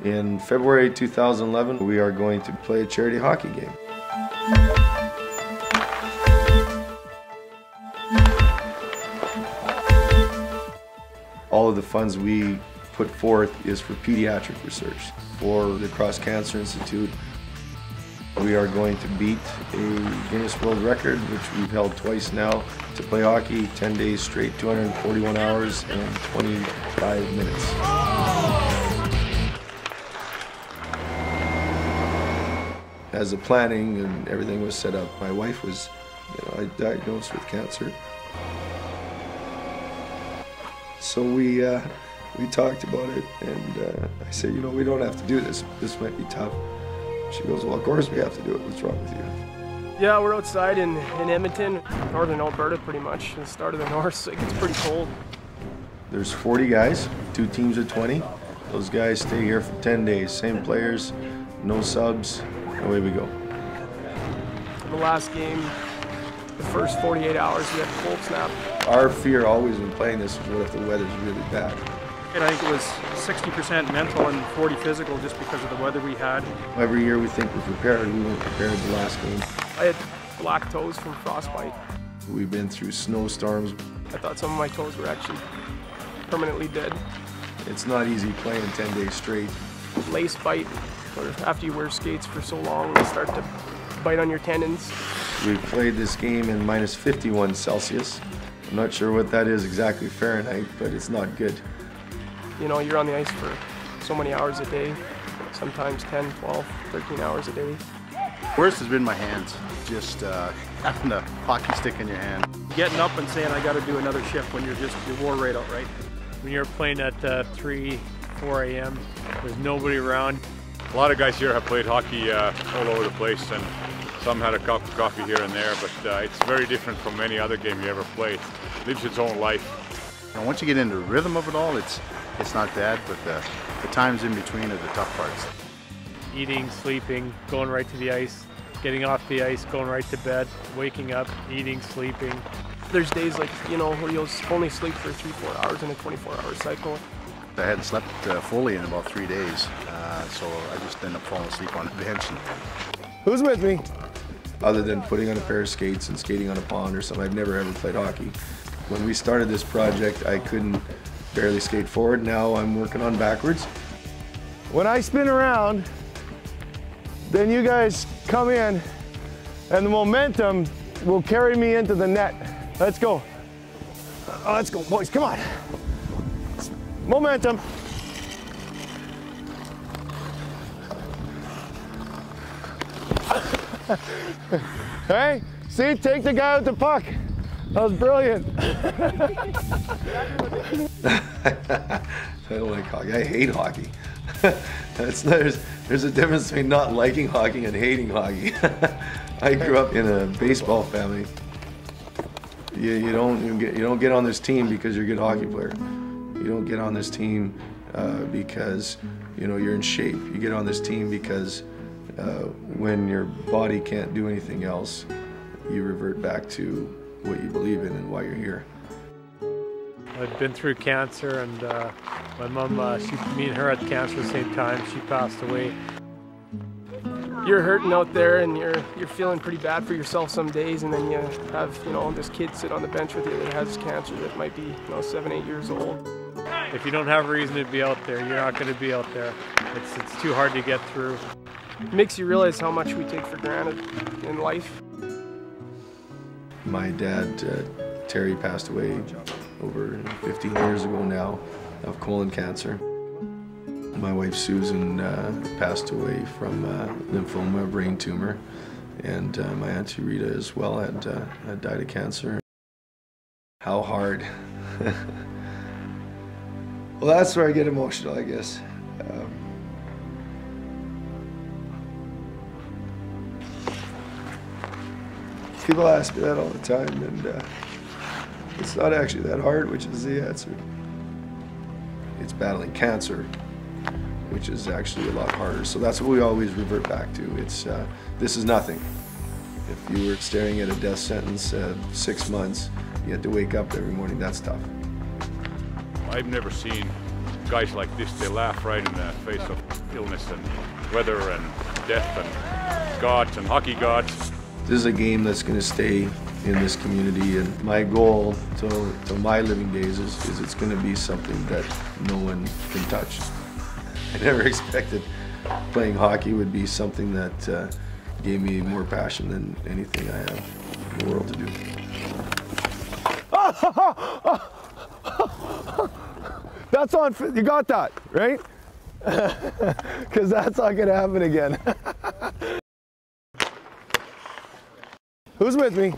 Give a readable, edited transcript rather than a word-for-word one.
In February 2011, we are going to play a charity hockey game. All of the funds we put forth is for pediatric research. For the Cross Cancer Institute, we are going to beat a Guinness World Record, which we've held twice now, to play hockey 10 days straight, 241 hours and 25 minutes. As the planning and everything was set up, my wife was diagnosed with cancer. So we talked about it, and I said, you know, we don't have to do this. This might be tough. She goes, well, of course we have to do it. What's wrong with you? Yeah, we're outside in Edmonton, northern Alberta pretty much, the start of the north, so it gets pretty cold. There's 40 guys, 2 teams of 20. Those guys stay here for 10 days. Same players, no subs, away we go. The last game, the first 48 hours, we had a cold snap. Our fear always when playing this was what if the weather's really bad. And I think it was 60% mental and 40 physical just because of the weather we had. Every year we think we're prepared. We weren't prepared the last game. I had black toes from frostbite. We've been through snowstorms. I thought some of my toes were actually permanently dead. It's not easy playing 10 days straight. Lace bite, or after you wear skates for so long, they start to bite on your tendons. We've played this game in minus 51 Celsius. I'm not sure what that is exactly Fahrenheit, but it's not good. You know, you're on the ice for so many hours a day, sometimes 10, 12, 13 hours a day. Worst has been my hands, just having the hockey stick in your hand. Getting up and saying I got to do another shift when you're wore right out, right? When you're playing at 3, 4 a.m., there's nobody around. A lot of guys here have played hockey all over the place, and some had a cup of coffee here and there, but it's very different from any other game you ever played. It lives its own life. And once you get into the rhythm of it all, it's not bad, but the times in between are the tough parts. Eating, sleeping, going right to the ice, getting off the ice, going right to bed, waking up, eating, sleeping. There's days like, you know, where you'll only sleep for 3-4 hours in a 24-hour cycle. I hadn't slept fully in about 3 days, so I just ended up falling asleep on the bench. Who's with me? Other than putting on a pair of skates and skating on a pond or something, I've never ever played hockey. When we started this project, I couldn't barely skate forward. Now I'm working on backwards. When I spin around, then you guys come in, and the momentum will carry me into the net. Let's go. Oh, let's go, boys, come on. Momentum. Hey, see, take the guy with the puck. That was brilliant. I don't like hockey. I hate hockey. There's a difference between not liking hockey and hating hockey. I grew up in a baseball family. You don't get on this team because you're a good hockey player. You don't get on this team because you're in shape. You get on this team because when your body can't do anything else, you revert back to what you believe in and why you're here. I'd been through cancer, and my mom, me and her had cancer at the same time. She passed away. You're hurting out there, and you're feeling pretty bad for yourself some days, and then you have this kid sit on the bench with you that has cancer that might be 7, 8 years old. If you don't have a reason to be out there, you're not going to be out there. It's too hard to get through. It makes you realize how much we take for granted in life. My dad, Terry, passed away over 15 years ago now of colon cancer. My wife Susan passed away from lymphoma, a brain tumor, and my Auntie Rita as well had died of cancer. How hard. Well, that's where I get emotional, I guess. People ask me that all the time, and it's not actually that hard, which is the answer. It's battling cancer, which is actually a lot harder. So that's what we always revert back to. This is nothing. If you were staring at a death sentence 6 months, you had to wake up every morning, that's tough. I've never seen guys like this, they laugh right in the face of illness and weather and death and gods and hockey gods. This is a game that's going to stay in this community, and my goal to my living days is it's going to be something that no one can touch. I never expected playing hockey would be something that gave me more passion than anything I have in the world to do. That's on, you got that, right? Because that's not gonna happen again. Who's with me?